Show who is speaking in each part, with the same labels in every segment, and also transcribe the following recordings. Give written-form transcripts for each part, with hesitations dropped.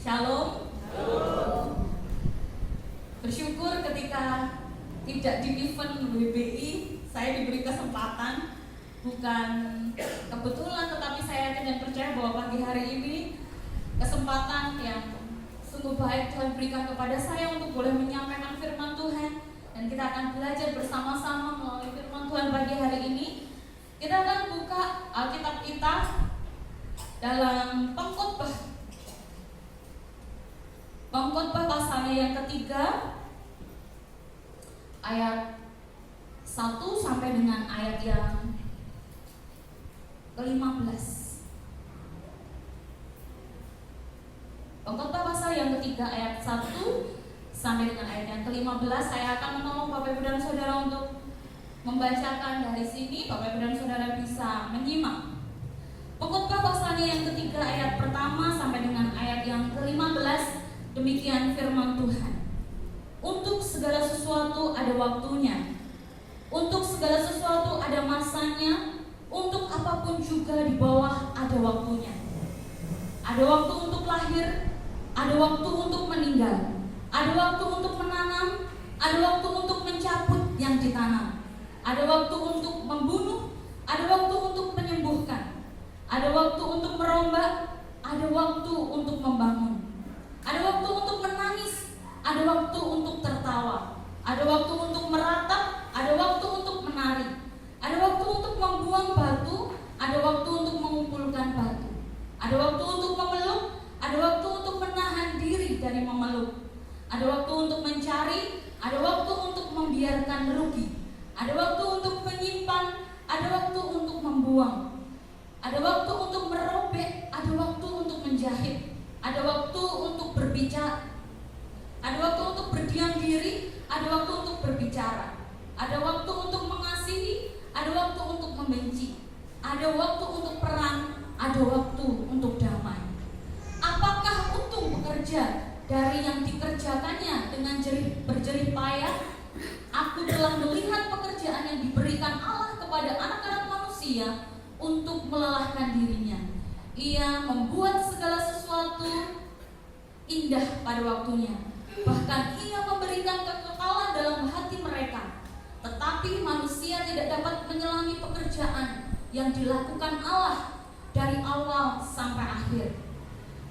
Speaker 1: Shalom. Bersyukur ketika tidak di event WBI saya diberi kesempatan, bukan kebetulan, tetapi saya yakin dan percaya bahwa pagi hari ini kesempatan yang sungguh baik Tuhan berikan kepada saya untuk boleh menyampaikan firman Tuhan. Dan kita akan belajar bersama-sama melalui firman Tuhan pagi hari ini. Kita akan buka Alkitab kita dalam Pengkhotbah pasalnya yang ketiga, ayat 1 sampai dengan ayat yang ke-15. Pengkhotbah pasal yang ketiga ayat 1 sampai dengan ayat yang ke-15. Saya akan menolong Bapak Ibu dan Saudara untuk membacakan dari sini. Bapak Ibu dan Saudara bisa menyimak. Pengkhotbah pasalnya yang ketiga ayat pertama sampai dengan ayat yang ke-15. Demikian firman Tuhan. Untuk segala sesuatu ada waktunya, untuk segala sesuatu ada masanya, untuk apapun juga di bawah ada waktunya. Ada waktu untuk lahir, ada waktu untuk meninggal, ada waktu untuk menanam, ada waktu untuk mencabut yang ditanam, ada waktu untuk membunuh, ada waktu untuk menyembuhkan, ada waktu untuk merombak, ada waktu untuk membangun. Ada waktu untuk menangis, ada waktu untuk tertawa, ada waktu untuk meratap, ada waktu untuk menari, ada waktu untuk membuang batu, ada waktu untuk mengumpulkan batu, ada waktu untuk memeluk, ada waktu untuk menahan diri dari memeluk, ada waktu untuk mencari, ada waktu untuk membiarkan rugi, ada waktu untuk menyimpan, ada waktu untuk membuang, ada waktu untuk merobek, ada waktu untuk menjahit, ada waktu untuk berbicara, ada waktu untuk berdiam diri, ada waktu untuk berbicara, ada waktu untuk mengasihi, ada waktu untuk membenci, ada waktu untuk perang, ada waktu untuk damai. Apakah untung bekerja dari yang dikerjakannya dengan berjerih payah? Aku telah melihat pekerjaan yang diberikan Allah kepada anak-anak manusia untuk melelahkan dirinya. Ia membuat segala sesuatu indah pada waktunya. Bahkan ia memberikan kekekalan dalam hati mereka. Tetapi manusia tidak dapat menyelami pekerjaan yang dilakukan Allah dari awal sampai akhir.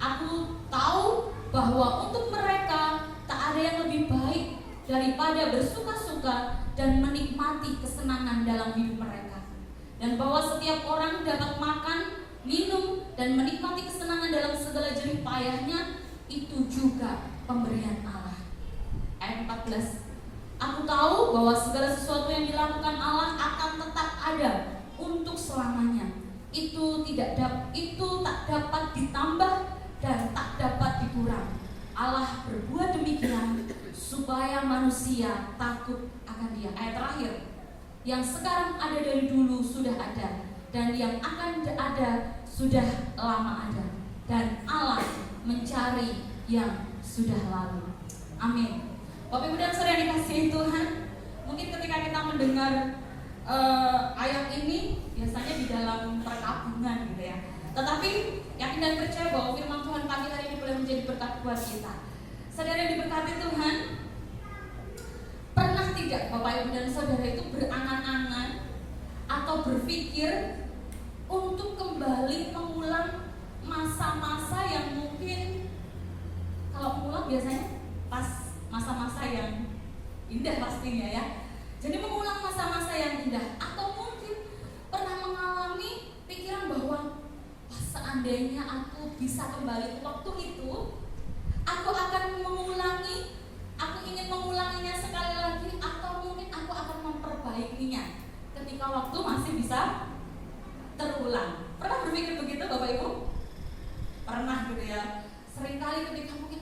Speaker 1: Aku tahu bahwa untuk mereka tak ada yang lebih baik daripada bersuka-suka dan menikmati kesenangan dalam hidup mereka. Dan bahwa setiap orang dapat makan, minum, dan menikmati kesenangan dalam segala jerih payahnya, itu juga pemberian Allah. Ayat 14. Aku tahu bahwa segala sesuatu yang dilakukan Allah akan tetap ada untuk selamanya. Itu tak dapat ditambah dan tak dapat dikurang. Allah berbuat demikian supaya manusia takut akan Dia. Ayat terakhir. Yang sekarang ada dari dulu sudah ada, dan yang akan ada sudah lama ada, dan Allah mencari yang sudah lalu. Amin. Bapak Ibu dan Saudara yang dikasihi Tuhan, mungkin ketika kita mendengar ayat ini biasanya di dalam perkabungan gitu ya. Tetapi yakin dan percaya bahwa firman Tuhan pagi hari ini boleh menjadi berkat buat kita. Saudara yang diberkati Tuhan, pernah tidak Bapak Ibu dan Saudara itu berangan-angan atau berpikir untuk kembali mengulang masa-masa yang mungkin, kalau mengulang biasanya pas masa-masa yang indah pastinya ya. Jadi mengulang masa-masa yang indah, atau mungkin pernah mengalami pikiran bahwa seandainya aku bisa kembali ke waktu itu, aku akan mengulangi, aku ingin mengulanginya sekali lagi, atau mungkin aku akan memperbaikinya ketika waktu masih bisa terulang. Pernah berpikir begitu Bapak Ibu? Pernah gitu ya. Seringkali ketika mungkin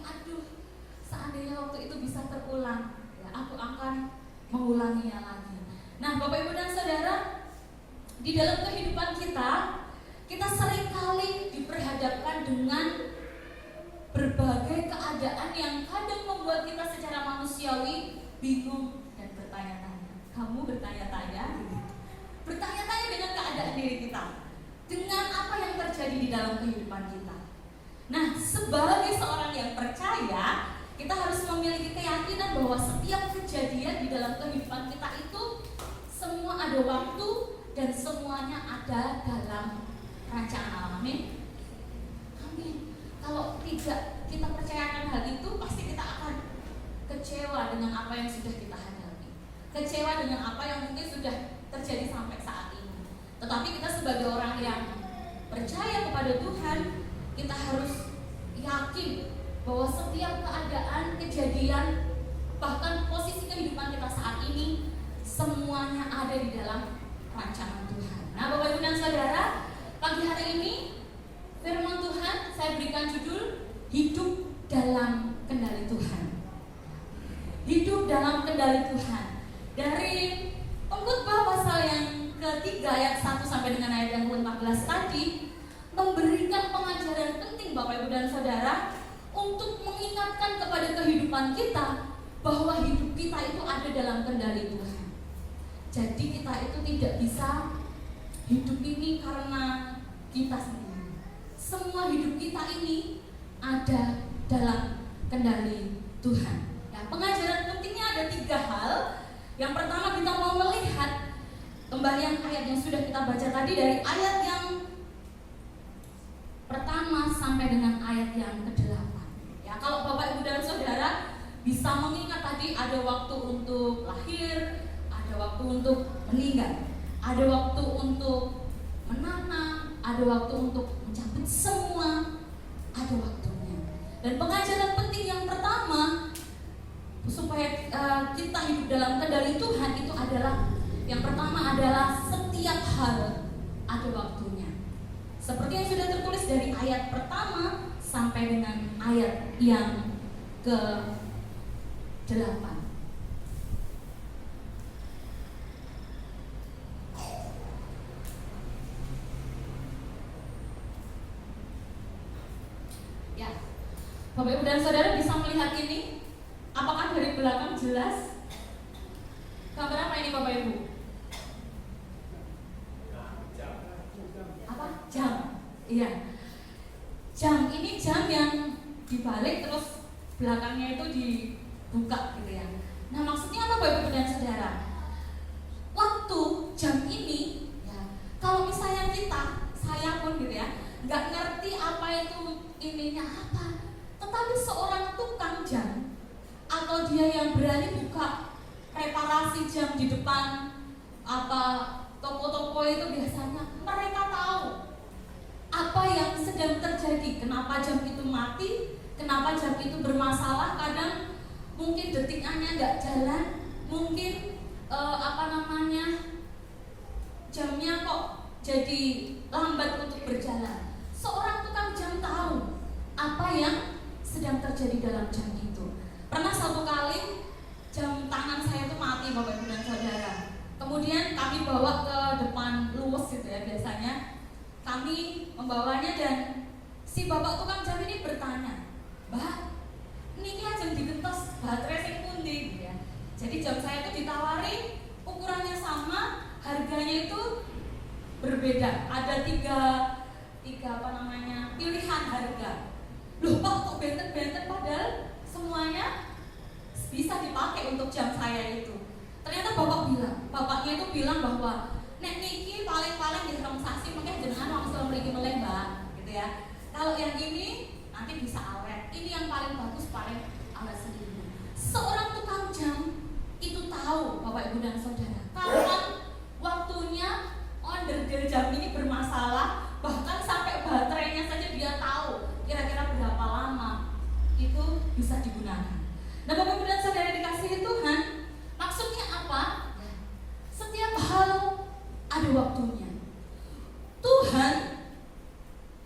Speaker 1: seandainya waktu itu bisa terulang, ya aku akan mengulanginya lagi. Nah Bapak Ibu dan Saudara, di dalam kehidupan kita seringkali diperhadapkan dengan berbagai keadaan yang kadang membuat kita secara manusiawi bingung dan bertanya-tanya. Kamu bertanya-tanya gitu. Bertanya-tanya dengan keadaan diri kita, dengan apa yang terjadi di dalam kehidupan kita. Nah, sebagai seorang yang percaya, kita harus memiliki keyakinan bahwa setiap kejadian di dalam kehidupan kita itu semua ada waktu dan semuanya ada dalam rancangan Allah. Amin. Amin. Kalau tidak kita percayakan hal itu, pasti kita akan kecewa dengan apa yang sudah kita hadapi, kecewa dengan apa yang mungkin sudah terjadi sampai saat ini. Tetapi kita sebagai orang yang percaya kepada Tuhan, kita harus yakin bahwa setiap keadaan, kejadian, bahkan posisi kehidupan kita saat ini, semuanya ada di dalam rancangan Tuhan. Nah, Bapak Ibu dan Saudara, pagi hari ini firman Tuhan saya berikan judul Hidup dalam Kendali Tuhan. Hidup dalam kendali Tuhan. Dari Pengkhotbah pasal yang ketiga ayat 1 sampai dengan ayat yang ke-14 tadi memberikan pengajaran penting Bapak Ibu dan Saudara untuk mengingatkan kepada kehidupan kita bahwa hidup kita itu ada dalam kendali Tuhan. Jadi kita itu tidak bisa hidup ini karena kita sendiri. Semua hidup kita ini ada dalam kendali Tuhan. Nah, pengajaran pentingnya ada 3 hal. Yang pertama, kita mau melihat kembalian ayat yang sudah kita baca tadi, dari ayat yang pertama sampai dengan ayat yang ke-8. Ya, kalau Bapak Ibu dan Saudara bisa mengingat tadi, ada waktu untuk lahir, ada waktu untuk meninggal, ada waktu untuk menanam, ada waktu untuk mencabut semua, ada waktunya. Dan pengajaran penting yang pertama supaya kita hidup dalam kendali Tuhan itu adalah, yang pertama adalah setiap hal ada waktunya. Seperti yang sudah tertulis dari ayat pertama sampai dengan ayat yang ke-8. Ya, Bapak Ibu dan Saudara bisa melihat ini? Apakah dari belakang jelas? Gambar apa ini Bapak Ibu? Apa? Jam. Iya. Jam ini jam yang dibalik terus belakangnya itu dibuka gitu ya. Nah, maksudnya apa Bapak Ibu dan Saudara? Waktu jam ini ya, kalau misalnya saya pun gitu ya, nggak ngerti apa itu ininya apa, tetapi seorang tukang jam atau dia yang berani buka reparasi jam di depan apa toko-toko itu, biasanya mereka tahu apa yang sedang terjadi, kenapa jam itu mati, kenapa jam itu bermasalah. Kadang mungkin detiknya nggak jalan, mungkin jamnya kok jadi lambat untuk berjalan. Seorang tukang jam tahu apa yang sedang terjadi dalam jam itu. Pernah satu kali jam tangan saya itu mati Bapak Ibu dan Saudara. Kemudian kami bawa ke depan luwes gitu ya, biasanya kami membawanya, dan si bapak tukang jam ini bertanya, "Mbak, niki jam digentos baterai sing pundi?" gitu ya. Jadi jam saya itu ditawari ukurannya sama, harganya itu berbeda. Ada tiga pilihan harga. Loh Pak, kok benten-benten, padahal semuanya bisa dipakai untuk jam saya itu. Ternyata bapaknya itu bilang bahwa nek niki paling-paling di sasi mungkin jenengan langsung mriki meleh Mbak, gitu ya. Kalau yang ini nanti bisa awet. Ini yang paling bagus, paling awet sendiri. Seorang tukang jam itu tahu Bapak Ibu dan Saudara kapan waktunya onderdil jam ini bermasalah, bahkan sampai baterainya saja dia tahu kira-kira berapa lama itu bisa digunakan. Nah, Bapak Ibu dan Saudara dikasihi Tuhan, maksudnya apa? Setiap hal ada waktunya. Tuhan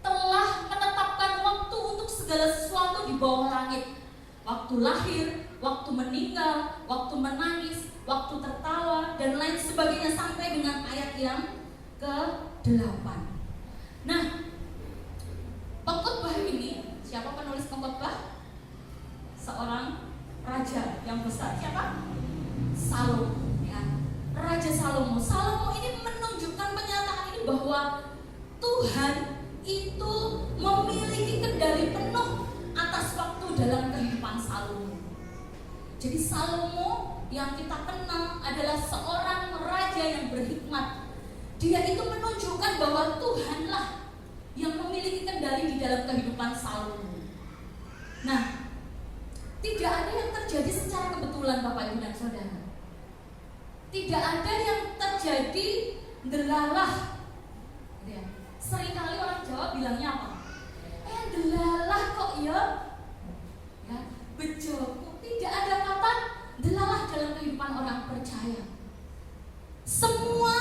Speaker 1: telah menetapkan waktu untuk segala sesuatu di bawah langit. Waktu lahir, waktu meninggal, waktu menangis, waktu tertawa, dan lain sebagainya, sampai dengan ayat yang ke-8. Nah, pengkhotbah ini, siapa penulis pengkhotbah? Seorang raja yang besar. Siapa? Salomo, ya. Raja Salomo. Salomo ini menunjukkan penyataan ini bahwa Tuhan itu memiliki kendali penuh dalam kehidupan Salomo. Jadi Salomo yang kita kenal adalah seorang raja yang berhikmat. Dia itu menunjukkan bahwa Tuhanlah yang memiliki kendali di dalam kehidupan Salomo. Nah, tidak ada yang terjadi secara kebetulan Bapak Ibu dan Saudara. Tidak ada yang terjadi delalah. Seringkali orang Jawa bilangnya apa? Delalah kok ya? Bejoku. Tidak ada kata delalah dalam kehidupan orang percaya. Semua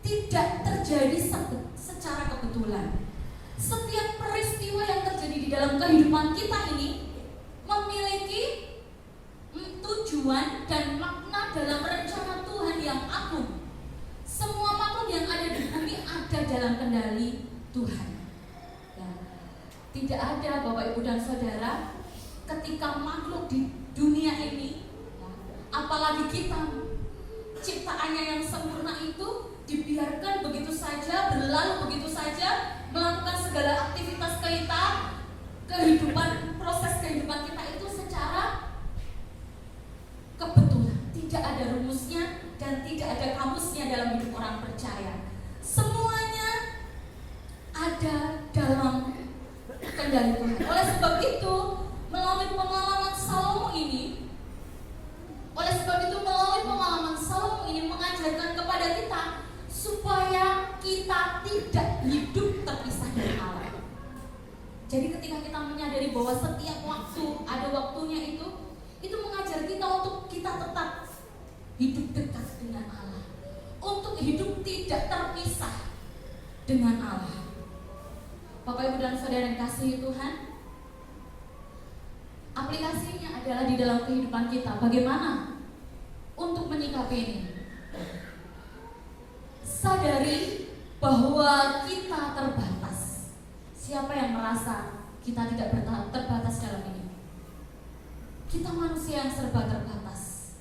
Speaker 1: tidak terjadi secara kebetulan. Setiap peristiwa yang terjadi di dalam kehidupan kita ini memiliki tujuan dan makna dalam rencana Tuhan yang agung. Semua makhluk yang ada di bumi ada dalam kendali Tuhan. Ya. Tidak ada Bapak Ibu dan Saudara ketika makhluk di dunia ini, ya, apalagi kita ciptaannya yang sempurna itu dibiarkan begitu saja, berlalu begitu saja, melakukan segala aktivitas kita, kehidupan, proses kehidupan kita itu secara kebetulan. Tidak ada rumusnya dan tidak ada kamusnya dalam hidup orang percaya. Semuanya ada dalam kendali Tuhan. Oleh sebab itu, melalui pengalaman Salomo ini, mengajarkan kepada kita supaya kita tidak hidup terpisah dari Allah. Jadi ketika kita menyadari bahwa setiap waktu ada waktunya itu mengajar kita untuk kita tetap hidup dekat dengan Allah, untuk hidup tidak terpisah dengan Allah. Bapak Ibu dan Saudara yang kasih Tuhan, aplikasinya adalah di dalam kehidupan kita. Bagaimana untuk menyikapi ini? Sadari bahwa kita terbatas. Siapa yang merasa kita tidak terbatas dalam ini? Kita manusia yang serba terbatas.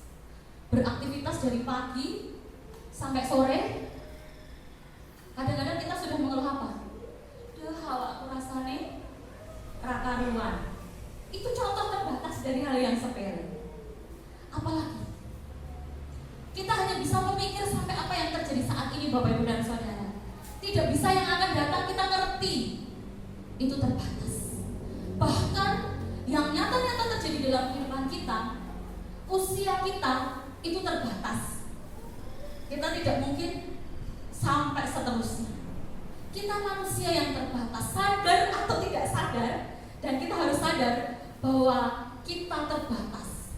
Speaker 1: Beraktivitas dari pagi sampai sore. Kadang-kadang kita sudah mengeluh apa? Aku rasane rakaruan. Itu contoh terbatas dari hal yang sepele. Apalagi kita hanya bisa memikir sampai apa yang terjadi saat ini Bapak Ibu dan Saudara. Tidak bisa yang akan datang kita ngerti. Itu terbatas. Bahkan yang nyata-nyata terjadi dalam kehidupan kita, usia kita itu terbatas. Kita tidak mungkin sampai seterusnya. Kita manusia yang terbatas, sadar atau tidak sadar, dan kita harus sadar bahwa kita terbatas.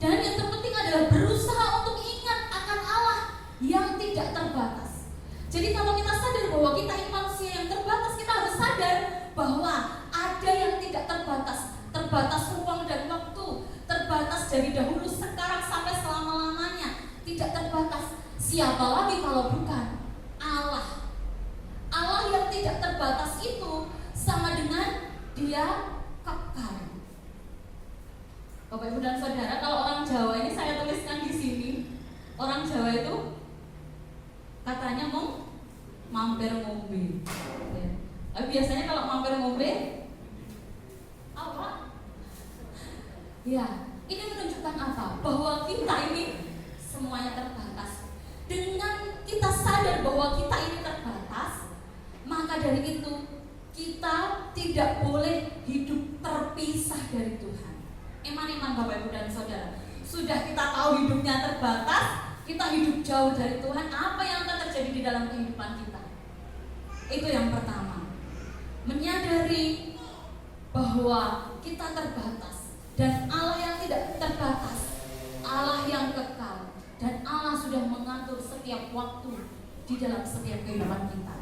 Speaker 1: Dan yang terpenting adalah berusaha untuk ingat akan Allah yang tidak terbatas. Jadi kalau kita sadar bahwa kita ini manusia yang terbatas, kita harus sadar bahwa ada yang tidak terbatas. Terbatas ruang dan waktu, terbatas dari dahulu, sekarang sampai selama-lamanya. Tidak terbatas. Siapa lagi kalau bukan Allah? Allah yang tidak terbatas itu sama dengan Dia kekal. Bapak Ibu dan Saudara, kalau orang Jawa ini saya tuliskan di sini, orang Jawa itu katanya mau mampir ngombe. Biasanya kalau mampir ngombe apa? Ya, ini menunjukkan apa? Bahwa kita ini semuanya terbatas. Dengan kita sadar bahwa kita ini terbatas, maka dari itu kita tidak boleh hidup terpisah dari Tuhan. Iman-iman Bapak Ibu dan Saudara, sudah kita tahu hidupnya terbatas, kita hidup jauh dari Tuhan, apa yang akan terjadi di dalam kehidupan kita? Itu yang pertama. Menyadari bahwa kita terbatas dan Allah yang tidak terbatas, Allah yang kekal, dan Allah sudah mengatur setiap waktu di dalam setiap kehidupan kita.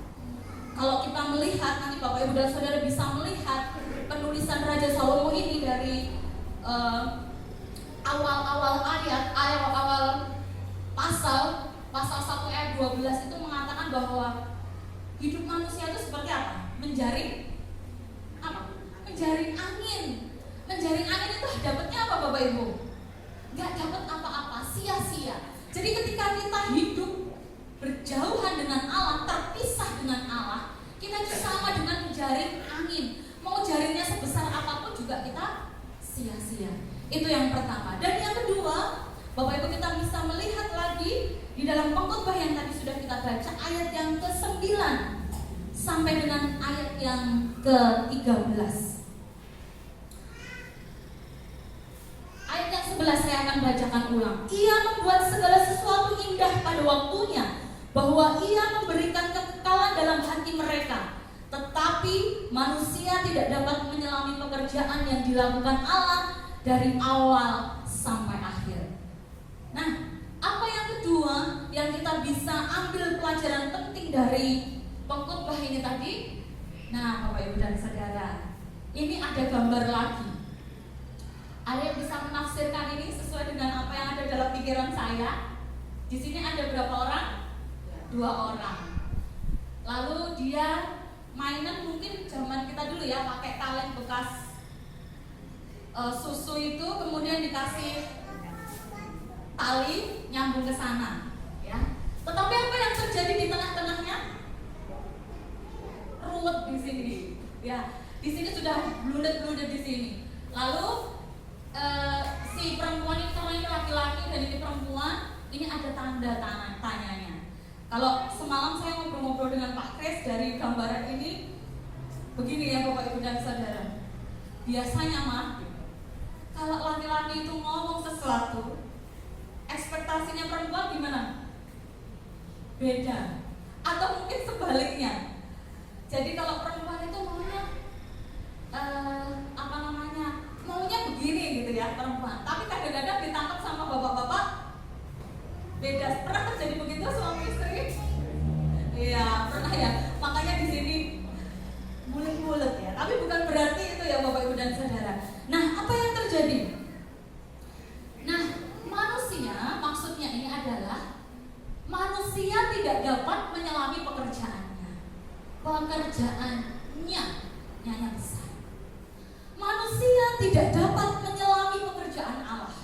Speaker 1: Kalau kita melihat, nanti Bapak Ibu dan Saudara bisa melihat penulisan Raja Salomo ini dari awal-awal ayat, awal-awal pasal 1 ayat 12 itu mengatakan bahwa hidup manusia itu seperti apa? Menjaring apa? Menjaring angin. Menjaring angin itu dapatnya apa Bapak Ibu? Gak dapat apa-apa, sia-sia. Jadi ketika kita hidup berjauhan dengan Allah, terpisah dengan Allah, kita itu sama dengan menjaring angin. Mau jaringnya sebesar apapun juga kita sia-sia. Itu yang pertama. Dan yang kedua, Bapak Ibu, kita bisa melihat lagi di dalam pengkhotbah yang tadi sudah kita baca, ayat yang ke-9 sampai dengan ayat yang ke-13. Ayat yang 11 saya akan bacakan ulang. Ia membuat segala sesuatu indah pada waktunya, bahwa ia memberikan kekekalan dalam hati mereka. Tetapi manusia tidak dapat menyelami pekerjaan yang dilakukan Allah dari awal sampai akhir. Nah, apa yang kedua yang kita bisa ambil pelajaran penting dari pengkhotbah ini tadi? Nah, Bapak Ibu dan Saudara, ini ada gambar lagi. Ada yang bisa menafsirkan ini sesuai dengan apa yang ada dalam pikiran saya? Di sini ada berapa orang? 2 orang. Lalu dia mainan mungkin zaman kita dulu ya, pakai kaleng bekas susu itu, kemudian dikasih tali nyambung ke sana, ya. Tetapi apa yang terjadi di tengah-tengahnya? Ruwet di sini, ya. Di sini sudah bludet-bludet di sini. Lalu si perempuan ini, karena ini laki-laki dan ini perempuan, ini ada tanda tanyanya. Kalau semalam saya ngobrol-ngobrol dengan Pak Kris dari gambaran ini, begini ya Bapak Ibu dan Saudara. Biasanya mah, kalau laki-laki itu ngomong sesuatu, ekspektasinya perempuan gimana? Beda. Atau mungkin sebaliknya. Jadi kalau perempuan itu maunya maunya begini gitu ya perempuan. Tapi kadang-kadang ditangkap sama bapak-bapak beda. Pernah terjadi begitu suami istri? Iya, pernah ya. Makanya di sini bulet-bulet ya. Tapi bukan berarti itu ya Bapak Ibu dan Saudara. Nah, apa yang terjadi? Nah, manusia, maksudnya ini adalah manusia tidak dapat menyelami pekerjaannya. Pekerjaannya yang besar. Manusia tidak dapat menyelami pekerjaan Allah.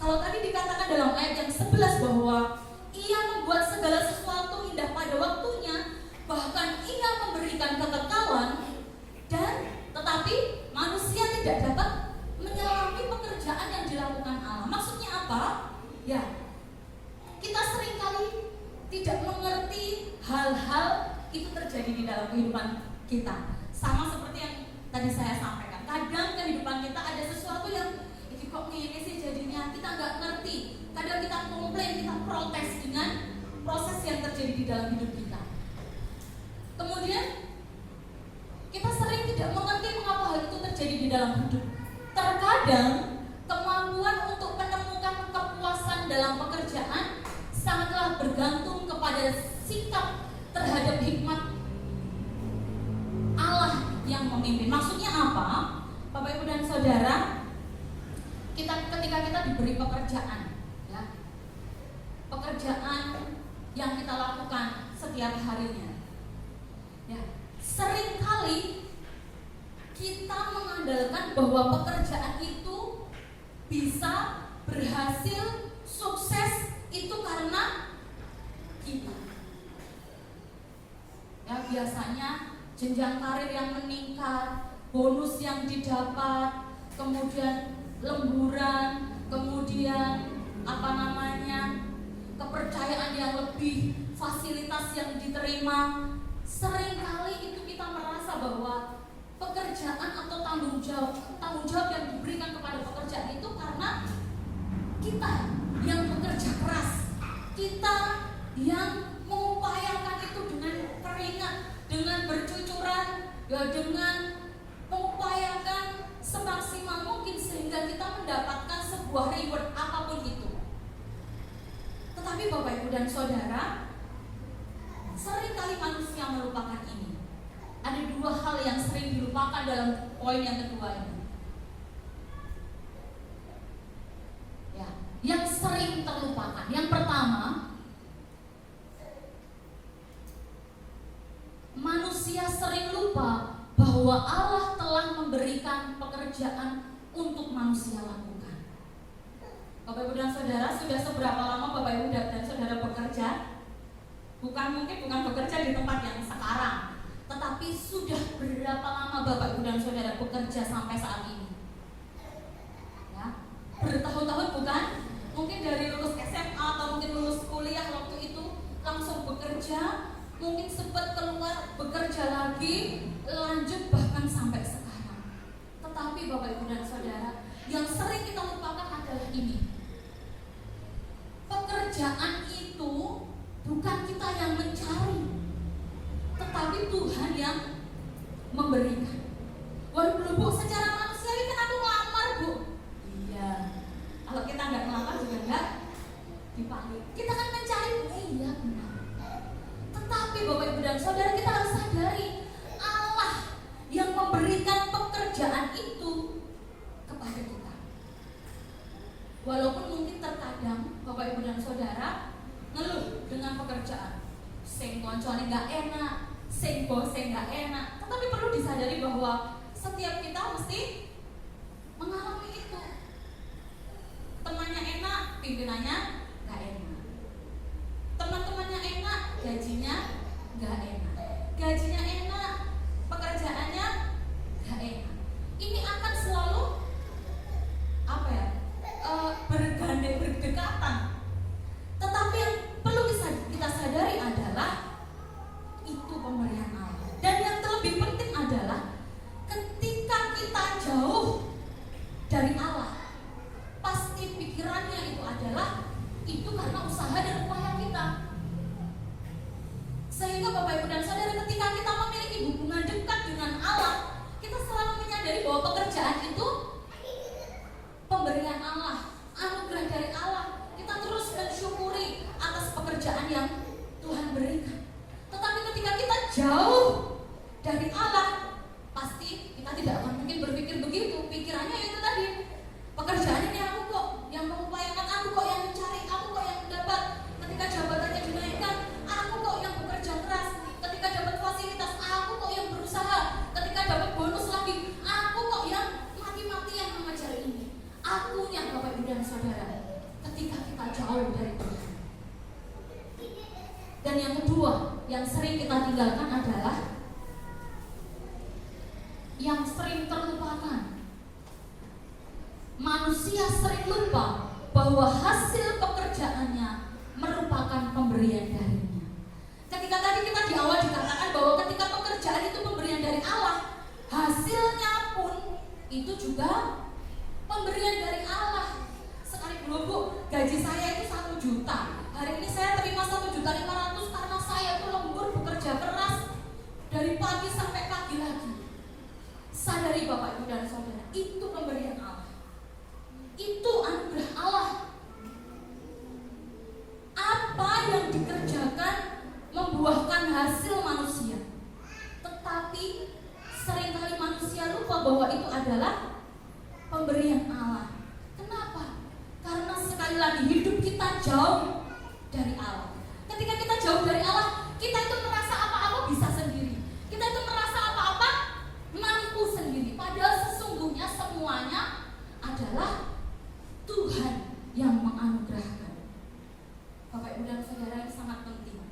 Speaker 1: Kalau tadi dikatakan dalam ayat yang 11 bahwa ia membuat segala sesuatu indah pada waktunya, bahkan ia memberikan kekekalan, dan tetapi manusia tidak dapat menyelami pekerjaan yang dilakukan Allah. Maksudnya apa? Ya, kita seringkali tidak mengerti hal-hal itu terjadi di dalam kehidupan kita. Sama seperti yang tadi saya sampaikan. Kadang kehidupan kita ada sesuatu yang ini kok ngene sih jadinya, kita nggak ngerti. Kadang kita komplain, kita protes dengan proses yang terjadi di dalam hidup kita. Kemudian kita sering tidak mengerti mengapa hal itu terjadi di dalam hidup. Terkadang kemampuan untuk menemukan kepuasan dalam pekerjaan sangatlah bergantung kepada sikap terhadap hikmat Allah yang memimpin. Maksudnya apa? Bapak Ibu dan Saudara, ketika kita diberi pekerjaan, ya, pekerjaan yang kita lakukan setiap harinya, ya, seringkali kita mengandalkan bahwa pekerjaan itu bisa berhasil, sukses itu karena kita. Ya, biasanya jenjang karir yang meningkat, bonus yang didapat, kemudian lemburan, kemudian kepercayaan yang lebih, fasilitas yang diterima. Seringkali itu kita merasa bahwa pekerjaan atau tanggung jawab yang diberikan kepada pekerjaan itu karena kita yang bekerja keras, kita yang mengupayakan itu dengan keringat, dengan bercucuran, ya, dengan mengupayakan semaksimal mungkin sehingga kita mendapatkan sebuah reward apapun itu. Tetapi Bapak Ibu dan Saudara, seringkali manusia melupakan ini. Ada 2 hal yang sering dilupakan dalam poin yang kedua ini. Ya, yang sering terlupakan. Yang pertama, manusia sering lupa bahwa Allah telah memberikan pekerjaan untuk manusia lakukan. Bapak Ibu dan Saudara, sudah seberapa lama Bapak Ibu dan Saudara bekerja? Bukan bekerja di tempat yang sekarang, tetapi sudah berapa lama Bapak Ibu dan Saudara bekerja sampai saat ini? mungkin sempat keluar bekerja lagi, lanjut bahkan sampai sekarang. Tetapi Bapak Ibu dan Saudara, yang sering kita lupakan adalah ini. Pekerjaan itu bukan kita yang mencari, tetapi Tuhan yang memberikan. Waduh Bu, secara manusiawi kan aku melamar Bu. Iya, kalau kita nggak melamar juga nggak dipanggil. Kita kan mencari, iya benar. Tetapi Bapak Ibu dan Saudara, kita harus sadari Allah yang memberikan pekerjaan itu kepada kita. Walaupun mungkin terkadang Bapak Ibu dan Saudara ngeluh dengan pekerjaan, sing koncone nggak enak, sing bose nggak enak. Tetapi perlu disadari bahwa setiap kita mesti mengalami itu. Temannya enak, pimpinannya nggak enak. Teman-temannya enak, gajinya nggak enak. Gajinya enak, pekerjaannya nggak enak. Ini akan selalu apa ya? Bergandeng, berdekatan. Tetapi yang perlu kita sadari adalah itu pemberian Allah. Dan yang terlebih penting adalah ketika kita jauh dari Allah, pasti pikirannya itu adalah itu karena usaha dan upaya kita. Sehingga Bapak Ibu dan Saudara, ketika kita memiliki hubungan dekat dengan Allah, kita selalu menyadari bahwa pekerjaan itu pemberian Allah, anugerah dari Allah. Kita terus mensyukuri atas pekerjaan yang Tuhan berikan. Tetapi ketika kita jauh dari Allah, pasti kita tidak akan mungkin berpikir begitu. Pikirannya itu tadi, pekerjaan ini aku kok yang mengupayakan, aku kok yang mencari, aku kok yang mendapat. Ketika jabatannya dinaikkan, aku kok yang bekerja keras. Ketika dapat fasilitas, aku kok yang berusaha. Ketika dapat bonus lagi, aku kok yang mati-matian mengejar ini. Akunya Bapak Ibu dan Saudara, ketika kita jauh dari Tuhan. Dan yang kedua, yang sering kita tinggalkan adalah yang sering terlupakan. Manusia sering lupa bahwa hasil pekerjaannya merupakan pemberian darinya. Ketika tadi kita di awal dikatakan bahwa ketika pekerjaan itu pemberian dari Allah, hasilnya pun itu juga pemberian dari Allah. Sekali dulu Bu, gaji saya itu 1 juta. Hari ini saya terima 1.500.000 karena saya itu lembur bekerja keras dari pagi sampai pagi lagi. Sadari Bapak Ibu dan Saudara, itu pemberian Allah. Itu anugerah Allah. Apa yang dikerjakan membuahkan hasil manusia. Tetapi seringkali manusia lupa bahwa itu adalah pemberian Allah. Kenapa? Karena sekali lagi hidup kita jauh dari Allah. Ketika kita jauh dari Allah, kita itu merasa apa-apa bisa sendiri. Kita itu merasa apa-apa mampu sendiri. Padahal sesungguhnya semuanya adalah Tuhan yang menganugerahkan. Bapak Ibu dan Saudara, yang sangat penting.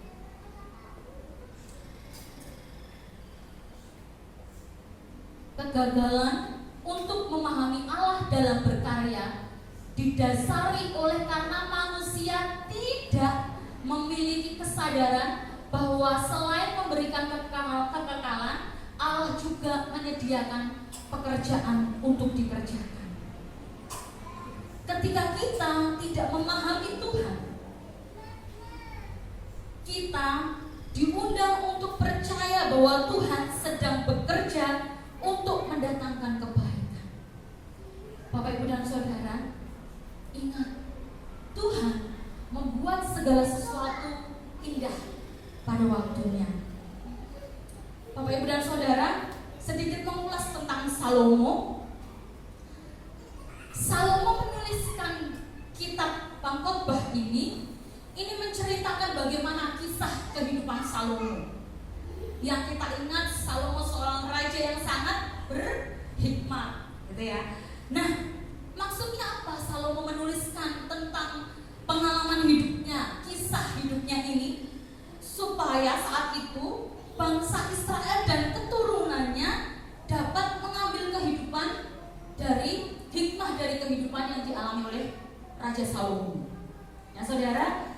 Speaker 1: Kegagalan untuk memahami Allah dalam berkarya didasari oleh karena manusia tidak memiliki kesadaran bahwa selain memberikan kekekalan, Allah juga menyediakan pekerjaan untuk dikerjakan. Ketika kita tidak memahami Tuhan, kita diundang untuk percaya bahwa Tuhan sedang bekerja untuk mendatangkan kebaikan. Bapak Ibu dan Saudara, ingat, Tuhan membuat segala sesuatu indah pada waktunya. Bapak Ibu dan Saudara, sedikit mengulas tentang Salomo. Salomo menuliskan kitab Pengkhotbah ini menceritakan bagaimana kisah kehidupan Salomo. Yang kita ingat, Salomo seorang raja yang sangat berhikmat, gitu ya. Nah, maksudnya apa Salomo menuliskan tentang pengalaman hidupnya, kisah hidupnya ini? Supaya saat itu bangsa Israel dan keturunannya dapat mengambil kehidupan dari hikmah dari kehidupan yang dialami oleh Raja Salomo. Ya saudara,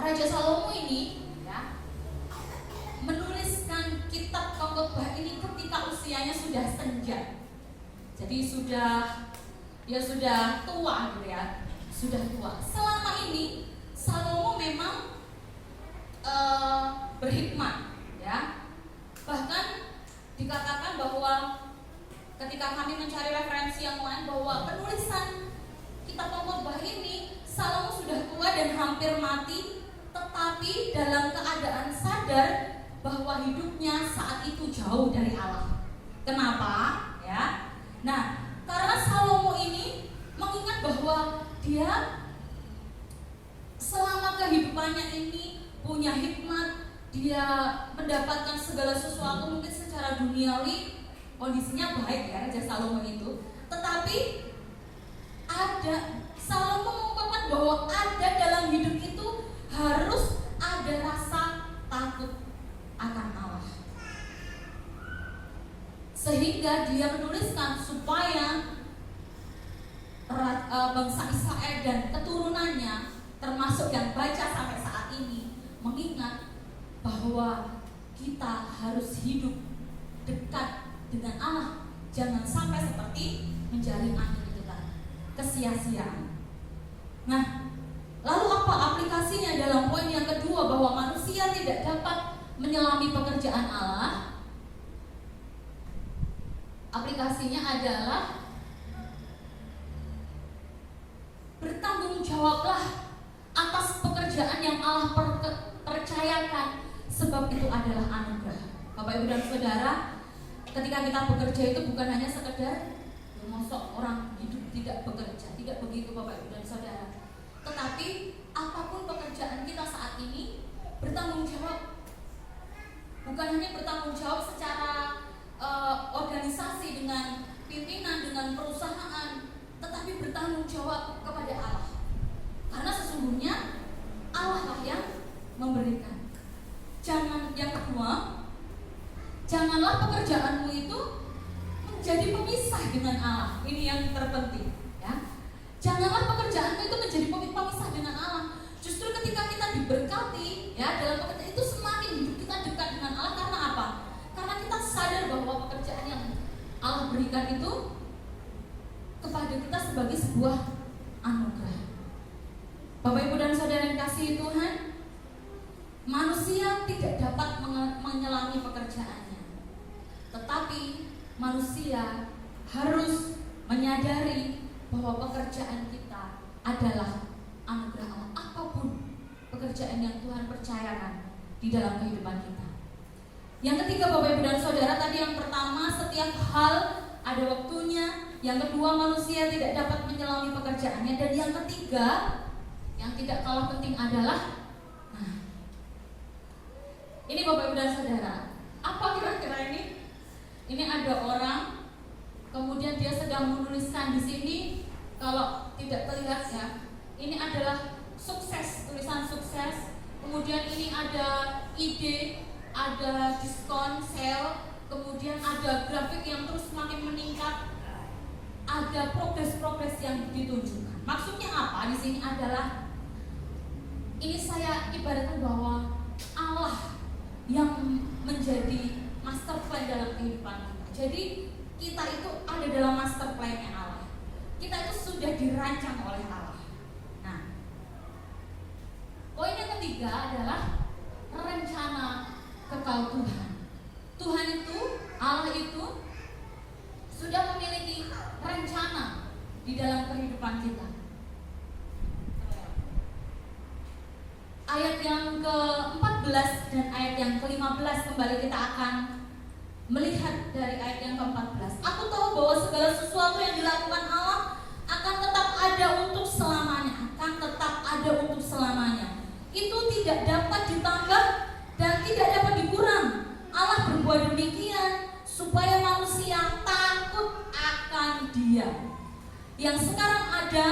Speaker 1: Raja Salomo ini ya menuliskan kitab Pengkhotbah ini ketika usianya sudah senja. Jadi sudah tua gitu ya. Sudah tua. Selama ini Salomo memang berhikmat ya. Bahkan dikatakan bahwa ketika kami mencari referensi yang lain bahwa penulisan kitab Pengkhotbah ini Salomo sudah tua dan hampir mati, tetapi dalam keadaan sadar bahwa hidupnya saat itu jauh dari Allah. Kenapa? Ya. Nah, karena Salomo ini mengingat bahwa dia selama kehidupannya ini punya hikmat, dia mendapatkan segala sesuatu mungkin secara duniawi, kondisinya baik ya Raja Salomo itu. Tetapi Salomo mengungkapkan bahwa ada dalam hidup itu harus ada rasa takut akan Allah. Sehingga dia menuliskan supaya bangsa Israel dan keturunannya, termasuk yang baca sampai saat ini, mengingat bahwa kita harus hidup dekat dengan Allah. Jangan sampai seperti menjalin angin itu kan, kesia-siaan. Nah, lalu apa aplikasinya dalam poin yang kedua bahwa manusia tidak dapat menyelami pekerjaan Allah? Aplikasinya adalah bertanggung jawablah atas pekerjaan yang Allah percayakan, sebab itu adalah anugerah. Bapak Ibu dan Saudara, ketika kita bekerja itu bukan hanya sekedar mosok orang hidup tidak bekerja, tidak begitu Bapak Ibu dan Saudara. Tetapi apapun pekerjaan kita saat ini bertanggung jawab. Bukan hanya bertanggung jawab secara organisasi dengan pimpinan, dengan perusahaan, tetapi bertanggung jawab kepada Allah. Karena sesungguhnya Allah lah yang memberikan. Yang kedua, janganlah pekerjaanmu itu menjadi pemisah dengan Allah. Ini yang terpenting, ya. Janganlah pekerjaanmu itu menjadi pemisah dengan Allah. Justru ketika kita diberkati, ya, dalam pekerjaan itu semakin hidup kita dekat dengan Allah. Karena apa? Karena kita sadar bahwa pekerjaan yang Allah berikan itu kepada kita sebagai sebuah anugerah. Bapak Ibu dan Saudara yang kasih Tuhan, manusia tidak dapat menyelami pekerjaannya, tetapi manusia harus menyadari bahwa pekerjaan kita adalah anugerah Allah. Apapun pekerjaan yang Tuhan percayakan di dalam kehidupan kita. Yang ketiga Bapak Ibu dan Saudara, tadi yang pertama setiap hal ada waktunya. Yang kedua, manusia tidak dapat menyelami pekerjaannya. Dan yang ketiga, yang tidak kalah penting adalah, ini Bapak Ibu dan Saudara, apa kira-kira ini? Ini ada orang, kemudian dia sedang menuliskan di sini. Kalau tidak terlihat ya, ini adalah sukses, tulisan sukses. Kemudian ini ada ide, ada diskon, sale. Kemudian ada grafik yang terus semakin meningkat. Ada progres-progres yang ditunjukkan. Maksudnya apa? Di sini adalah, ini saya ibaratkan bahwa Allah yang menjadi master plan dalam kehidupan kita. Jadi kita itu ada dalam master plan-nya Allah. Kita itu sudah dirancang oleh Allah. Nah, poin yang ketiga adalah rencana kekal Tuhan. Tuhan itu, Allah itu sudah memiliki rencana di dalam kehidupan kita. Ayat yang ke-14 dan ayat yang ke-15 kembali kita akan melihat dari ayat yang ke-14. Aku tahu bahwa segala sesuatu yang dilakukan Allah akan tetap ada untuk selamanya, akan tetap ada untuk selamanya. Itu tidak dapat ditambah dan tidak dapat dikurang. Allah berbuat demikian supaya manusia takut akan Dia. Yang sekarang ada,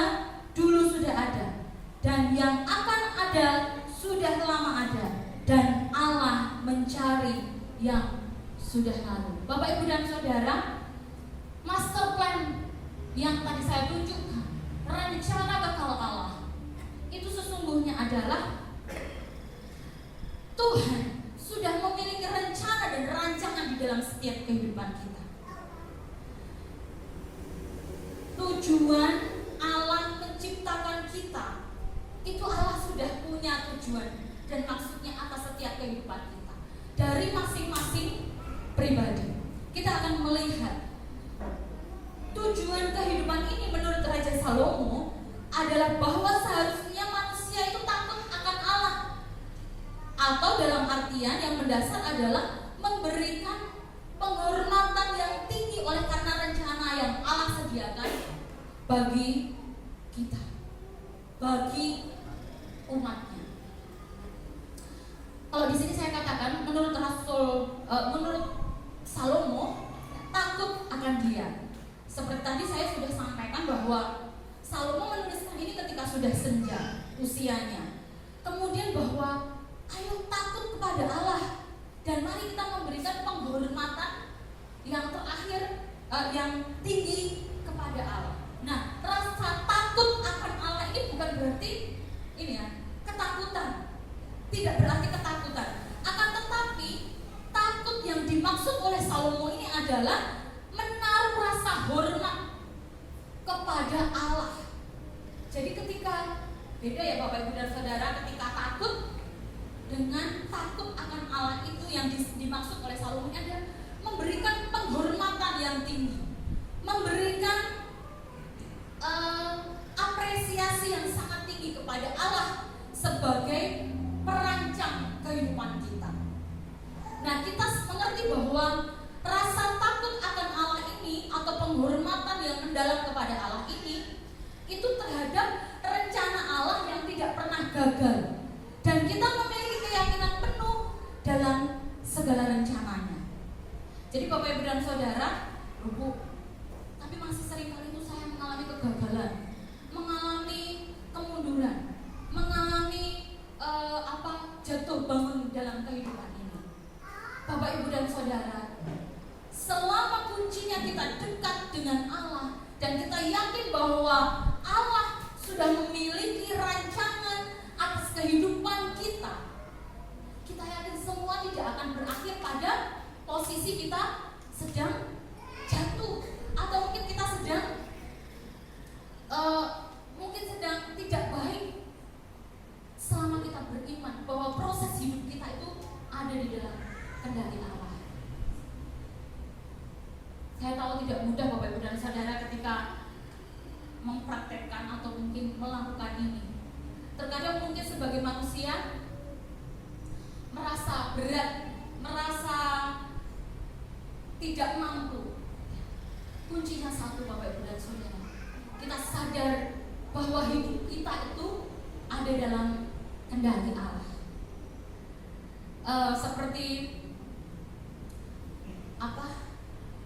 Speaker 1: dulu sudah ada, dan yang akan ada sudah lama ada, dan Allah mencari yang sudah lalu. Bapak Ibu dan Saudara, master plan yang tadi saya tunjukkan, rencana kekal Allah, itu sesungguhnya adalah tujuan Allah menciptakan kita, itu Allah sudah punya tujuan dan maksudnya atas setiap kehidupan kita. Dari masing-masing pribadi, kita akan melihat tujuan kehidupan ini menurut Raja Salomo adalah bahwa seharusnya manusia itu takut akan Allah, atau dalam artian yang mendasar adalah memberikan penghormatan yang tinggi oleh karena rencana yang Allah sediakan bagi kita, bagi umatnya. Kalau di sini saya katakan menurut Salomo takut akan Dia. Seperti tadi saya sudah sampaikan bahwa Salomo menuliskan ini ketika sudah senja usianya. Kemudian bahwa ayo takut kepada Allah dan mari kita memberikan penghormatan yang terakhir, yang tinggi kepada Allah. Nah, rasa takut akan Allah ini bukan berarti ini ya, ketakutan. Tidak berarti ketakutan. Akan tetapi takut yang dimaksud oleh Salomo ini adalah menaruh rasa hormat kepada Allah. Jadi ketika beda ya Bapak Ibu dan Saudara, ketika takut dengan takut akan Allah itu yang dimaksud oleh Salomo adalah memberikan penghormatan yang tinggi, memberikan apresiasi yang sangat tinggi kepada Allah sebagai perancang kehidupan kita. Nah, kita mengerti bahwa rasa takut akan Allah ini atau penghormatan yang mendalam kepada Allah ini itu terhadap rencana Allah yang tidak pernah gagal, dan kita memiliki keyakinan penuh dalam segala rencananya. Jadi Bapak Ibu dan Saudara, tapi masih sering kali itu saya mengalami kegagalan, mengalami kemunduran, mengalami jatuh bangun dalam kehidupan ini. Bapak Ibu dan Saudara, selama kuncinya kita dekat dengan Allah dan kita yakin bahwa Allah sudah memiliki rancangan atas kehidupan kita, kita yakin semua tidak akan berakhir pada posisi kita sedang jatuh, atau mungkin kita sedang tidak baik. Selama kita beriman bahwa proses hidup kita itu ada di dalam kendali Allah. Saya tahu tidak mudah Bapak Ibu dan Saudara ketika mempraktekkan atau mungkin melakukan ini. Terkadang mungkin sebagai manusia merasa berat, merasa tidak mampu. Kuncinya satu Bapak Ibu dan Saudara, kita sadar bahwa hidup kita itu ada dalam kendali Allah. Seperti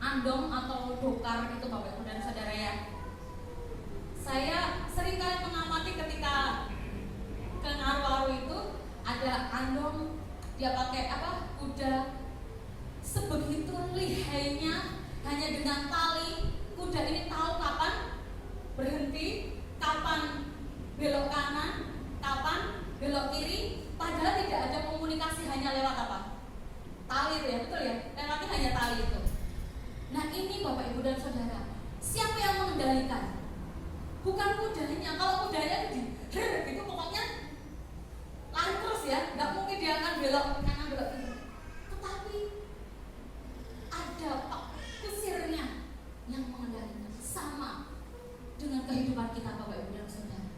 Speaker 1: andong atau dokar itu Bapak Ibu dan Saudara ya. Saya seringkali mengamati ketika ke Ngaru-Aru itu ada andong, dia pakai kuda, sebegitu lihainya, hanya dengan tali kuda ini tahu kapan berhenti, kapan belok kanan, kapan belok kiri, padahal tidak ada komunikasi, hanya lewat tali itu ya, betul ya, lewatnya hanya tali itu. Nah ini Bapak Ibu dan Saudara, siapa yang mengendalikan? Bukan kudanya. Kalau kudanya gitu pokoknya lari terus ya, nggak mungkin dia akan belok kanan belok kiri. Tetapi ada kusirnya yang mengendalikan. Sama dengan kehidupan kita Bapak Ibu dan Saudara,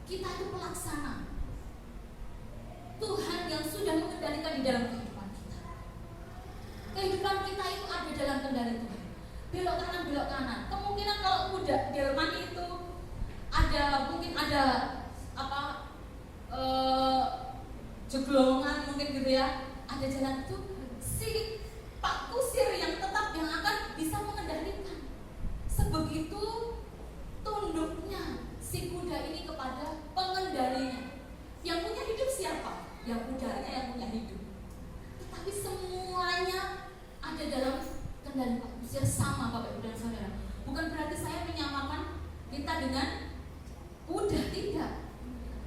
Speaker 1: kita itu pelaksana. Tuhan yang sudah mengendalikan di dalam kehidupan kita. Kehidupan kita itu ada dalam kendali Tuhan. Belok kanan. Kemungkinan kalau kuda delman itu mungkin ada jeglongan mungkin gitu ya, ada jalan itu, si Pak Kusir yang tetap yang akan bisa mengendalikan. Sebegitu tunduknya si kuda ini kepada pengendalinya. Yang punya hidup siapa? Yang kudanya yang punya hidup. Tetapi semuanya ada dalam kendali Pak Kusir. Sama Bapak Ibu dan Saudara. Bukan berarti saya menyamakan kita dengan kuda, tidak.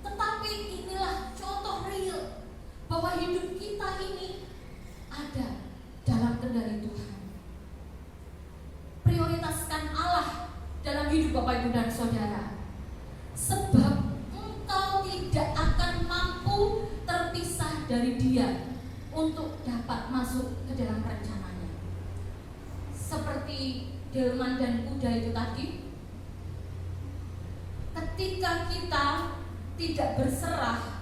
Speaker 1: Tetapi inilah contoh real bahwa hidup kita ini ada dalam kendali Tuhan. Prioritaskan Allah dalam hidup Bapak Ibu dan Saudara. Sebab engkau tidak akan mampu terpisah dari Dia untuk dapat masuk ke dalam rencananya. Seperti delman dan kuda itu tadi, ketika kita tidak berserah,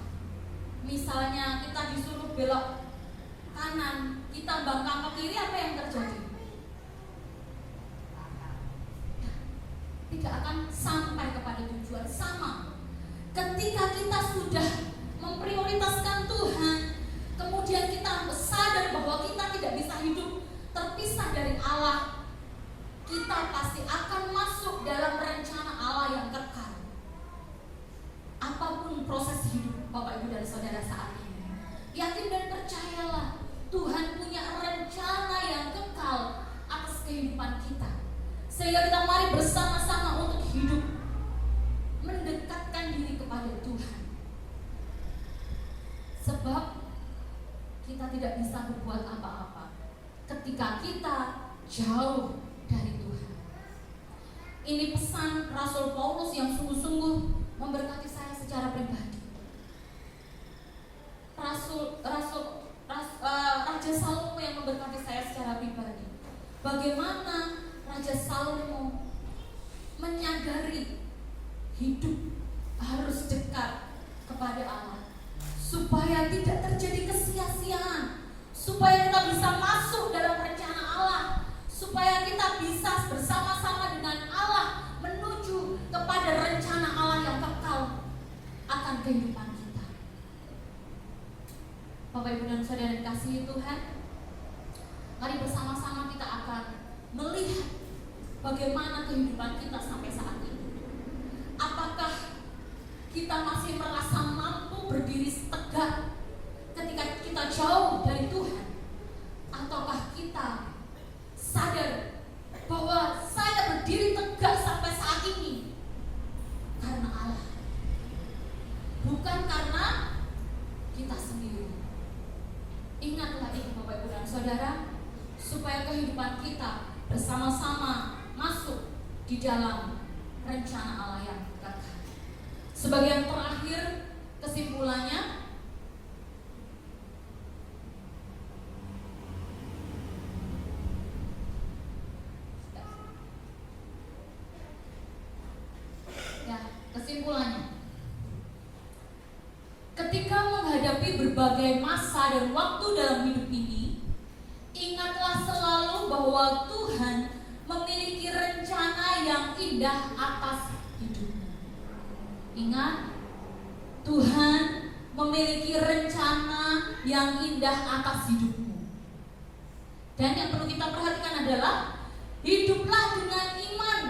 Speaker 1: misalnya kita disuruh belok kanan, kita bangkang ke kiri, apa yang terjadi? Tidak akan sampai kepada tujuan. Sama, ketika kita sudah memprioritaskan Tuhan, kemudian kita sadar bahwa kita tidak bisa hidup terpisah dari Allah, kita pasti akan masuk dalam rencana Allah yang kekal. Apapun proses hidup Bapak Ibu dan Saudara saat ini, yakin dan percayalah, Tuhan punya rencana yang kekal atas kehidupan kita. Sehingga kita mari bersama-sama untuk hidup mendekatkan diri kepada Tuhan. Sebab kita tidak bisa berbuat apa-apa ketika kita jauh dari Tuhan. Ini pesan Rasul Paulus yang sungguh-sungguh memberkati saya secara pribadi. Raja Salomo yang memberkati saya secara pribadi. Bagaimana Raja Salomo menyadari hidup harus dekat kepada Allah, supaya tidak terjadi kesia-siaan, supaya kita bisa masuk dalam rencana Allah, supaya kita bisa bersama-sama dengan Allah menuju kepada rencana Allah yang kekal akan kehidupan kita. Bapak Ibu dan Saudara yang dikasihi Tuhan, mari bersama-sama kita akan melihat bagaimana kehidupan kita sampai saat ini. Apakah kita masih merasa mampu berdiri tegak ketika kita jauh dari Tuhan? Ataukah kita sadar bahwa saya berdiri tegak sampai saat ini karena Allah, bukan karena kita sendiri? Ingatlah itu Bapak Ibu dan Saudara, supaya kehidupan kita bersama-sama masuk di dalam rencana Allah yang kekal. Sebagai yang terakhir, kesimpulannya, ketika menghadapi berbagai masa dan waktu dalam hidup ini, ingatlah selalu bahwa Tuhan memiliki rencana yang indah atas hidupmu. Ingat, Tuhan memiliki rencana yang indah atas hidupmu. Dan yang perlu kita perhatikan adalah, hiduplah dengan iman,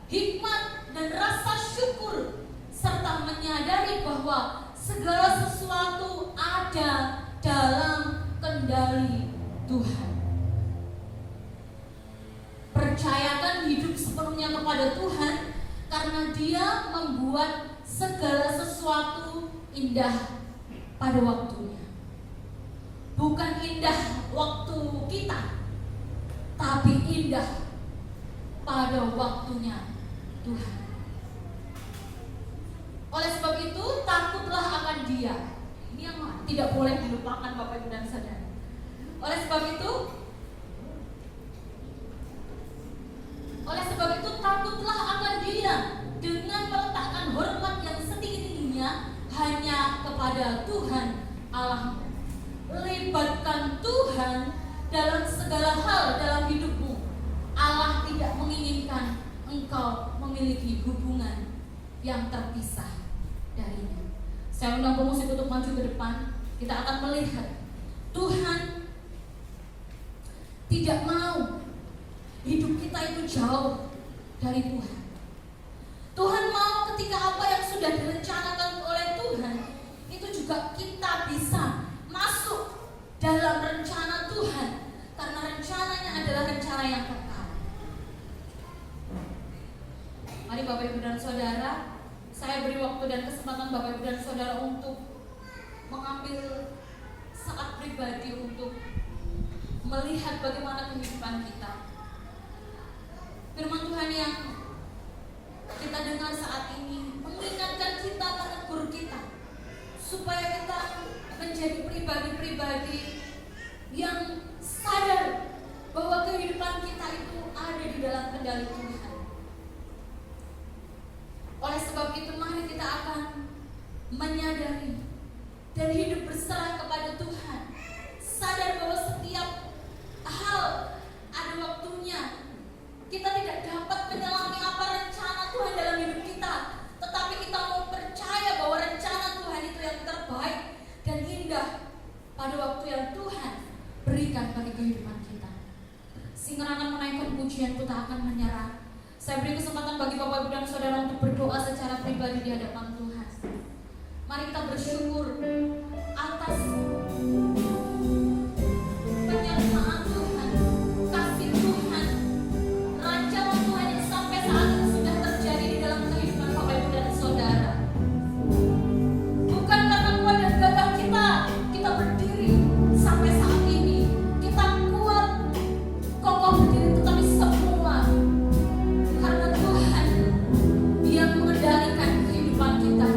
Speaker 1: hikmat, dan rasa syukur, serta menyadari bahwa segala sesuatu ada dalam kendali Tuhan. Percayakan hidup sepenuhnya kepada Tuhan, karena Dia membuat segala sesuatu indah pada waktunya. Bukan indah waktu kita, tapi indah pada waktunya Tuhan. Oleh sebab itu, takutlah akan Dia. Ini yang tidak boleh dilupakan Bapak Ibu dan Saudara. Oleh sebab itu, takutlah akan Dia dengan meletakkan hormat yang setinggi-tingginya hanya kepada Tuhan Allahmu. Libatkan Tuhan dalam segala hal dalam hidupmu. Allah tidak menginginkan engkau memiliki hubungan yang terpisah darinya. Saya undang pemusik untuk maju ke depan. Kita akan melihat Tuhan tidak mau hidup kita itu jauh dari Tuhan. Tuhan mau ketika apa yang sudah direncanakan oleh Tuhan itu juga kita bisa masuk dalam rencana Tuhan, karena rencananya adalah rencana yang kekal. Mari Bapak Ibu dan Saudara, saya beri waktu dan kesempatan Bapak Ibu dan Saudara untuk mengambil saat pribadi untuk melihat bagaimana kehidupan kita. Firman Tuhan yang kita dengar saat ini mengingatkan kita, menegur kita, supaya kita menjadi pribadi-pribadi yang sadar bahwa kehidupan kita itu ada di dalam kendali Tuhan. Oleh sebab itu mari kita akan menyadari dan hidup berserah kepada Tuhan, sadar bahwa setiap hal ada waktunya. Kita tidak dapat menyelami apa rencana Tuhan dalam hidup kita, tetapi kita mau percaya bahwa rencana Tuhan itu yang terbaik dan indah pada waktu yang Tuhan berikan bagi kehidupan kita. Sehingga akan menaikkan pujian, kita akan menyerah. Saya beri kesempatan bagi Bapak Ibu dan Saudara untuk berdoa secara pribadi di hadapan Tuhan. Mari kita bersyukur atas penyertaan Tuhan, kasih Tuhan, rancangan Tuhan yang sampai saat ini sudah terjadi di dalam kehidupan Bapak Ibu dan Saudara. Bukan karena kuat dan gagah kita berdiri sampai saat ini, kita kuat, kokoh berdiri, tetapi semua karena Tuhan yang mengendalikan kehidupan kita.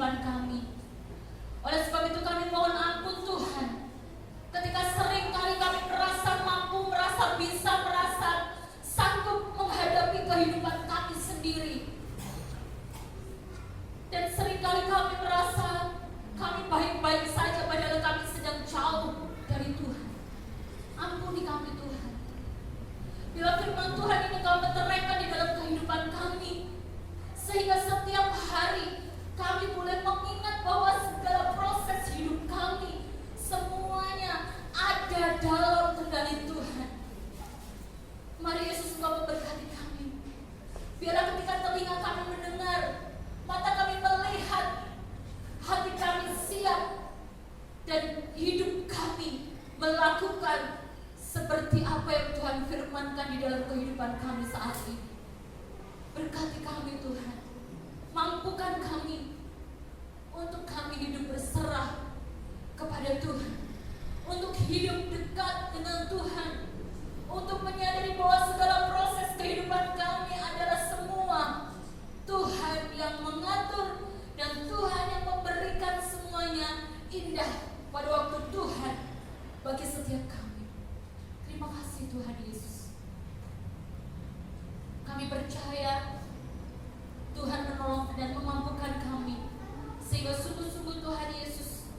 Speaker 1: kehidupan kami. Oleh sebab itu kami mohon ampun Tuhan, ketika sering kali kami merasa mampu, merasa bisa, merasa sanggup menghadapi kehidupan kami sendiri. Dan seringkali kami merasa kami baik-baik saja, padahal kami sedang jauh dari Tuhan. Ampuni kami Tuhan. Bila firman Tuhan ini Kau meteraikan di dalam kehidupan kami, sehingga setiap hari kami boleh mengingat bahwa segala proses hidup kami semuanya ada dalam kendali Tuhan. Mari Yesus Engkau memberkati kami. Biarlah ketika telinga kami mendengar, mata kami melihat, hati kami siap, dan hidup kami melakukan seperti apa yang Tuhan firmankan di dalam kehidupan kami saat ini. Berkati kami Tuhan, mampukan kami untuk kami hidup berserah kepada Tuhan, untuk hidup dekat dengan Tuhan, untuk menyadari bahwa segala proses kehidupan kami adalah semua Tuhan yang mengatur dan Tuhan yang memberikan semuanya indah pada waktu Tuhan bagi setiap kami. Terima kasih Tuhan Yesus. Kami percaya Tuhan menolong dan memampukan kami, sehingga sungguh-sungguh Tuhan Yesus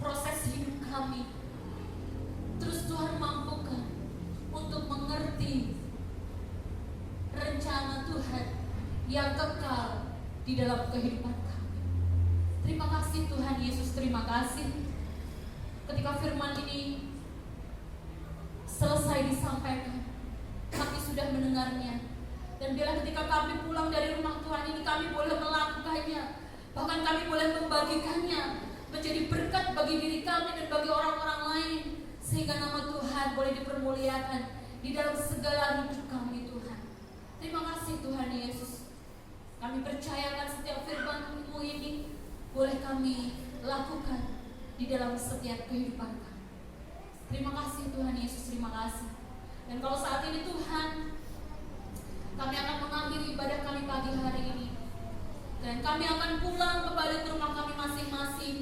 Speaker 1: proses hidup kami terus Tuhan mampukan untuk mengerti rencana Tuhan yang kekal di dalam kehidupan kami. Terima kasih Tuhan Yesus, terima kasih ketika firman ini selesai disampaikan, kami sudah mendengarnya. Dan bila ketika kami pulang dari rumah Tuhan ini, kami boleh melakukannya, bahkan kami boleh membagikannya menjadi berkat bagi diri kami dan bagi orang-orang lain, sehingga nama Tuhan boleh dipermuliakan di dalam segala hidup kami Tuhan. Terima kasih Tuhan Yesus. Kami percayakan setiap firman-Mu ini boleh kami lakukan di dalam setiap kehidupan kami. Terima kasih Tuhan Yesus, terima kasih. Dan kalau saat ini Tuhan, kami akan mengakhiri ibadah kami pagi hari ini, dan kami akan pulang kembali ke rumah kami masing-masing.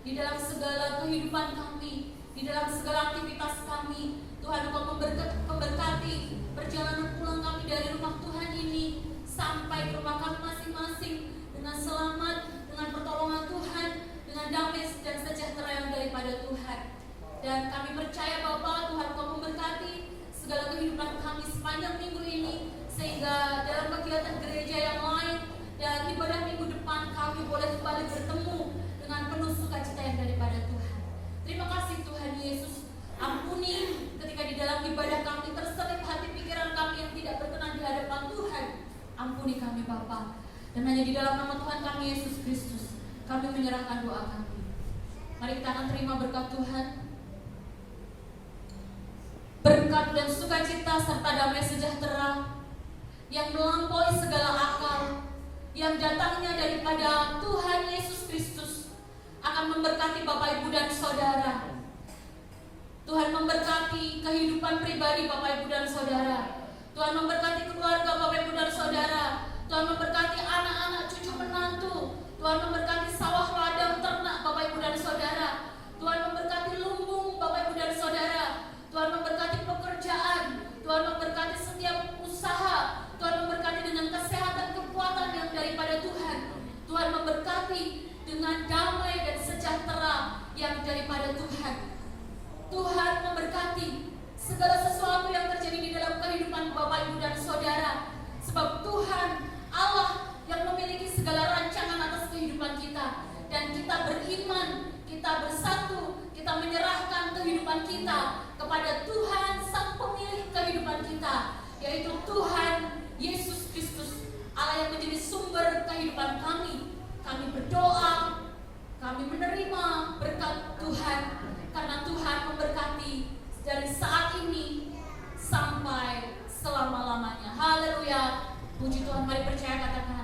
Speaker 1: Di dalam segala kehidupan kami, di dalam segala aktivitas kami, Tuhan Engkau memberkati perjalanan pulang kami dari rumah Tuhan ini sampai ke rumah kami masing-masing dengan selamat, dengan pertolongan Tuhan, dengan damai dan sejahtera yang daripada Tuhan. Dan kami percaya Bapa, Tuhan Engkau memberkati segala kehidupan kami sepanjang minggu ini, sehingga dalam kegiatan gereja yang lain dan ibadah minggu depan kami boleh kembali bertemu dengan penuh sukacita yang daripada Tuhan. Terima kasih Tuhan Yesus. Ampuni ketika di dalam ibadah kami terselip hati pikiran kami yang tidak berkenan di hadapan Tuhan. Ampuni kami Bapa. Dan hanya di dalam nama Tuhan kami Yesus Kristus kami menyerahkan doa kami. Mari kita akan terima berkat Tuhan. Berkat dan sukacita serta damai sejahtera yang melampaui segala akal, yang datangnya daripada Tuhan Yesus Kristus, akan memberkati Bapak Ibu dan Saudara. Tuhan memberkati kehidupan pribadi Bapak Ibu dan Saudara. Tuhan memberkati keluarga Bapak Ibu dan Saudara. Tuhan memberkati anak-anak, cucu menantu. Tuhan memberkati sawah ladang ternak Bapak Ibu dan Saudara. Tuhan memberkati lumbung Bapak Ibu dan Saudara. Tuhan memberkati pekerjaan. Tuhan memberkati setiap usaha. Tuhan memberkati dengan kesehatan, kekuatan yang daripada Tuhan. Tuhan memberkati dengan damai dan sejahtera yang daripada Tuhan. Tuhan memberkati segala sesuatu yang terjadi di dalam kehidupan Bapak Ibu dan Saudara. Sebab Tuhan Allah yang memiliki segala rancangan atas kehidupan kita. Dan kita beriman, kita bersatu, kita menyerahkan kehidupan kita kepada Tuhan Sang Pemilik kehidupan kita, yaitu Tuhan Yesus Kristus, Allah yang menjadi sumber kehidupan kami. Kami berdoa, kami menerima berkat Tuhan, karena Tuhan memberkati dari saat ini sampai selama-lamanya. Haleluya. Puji Tuhan, mari percaya katakan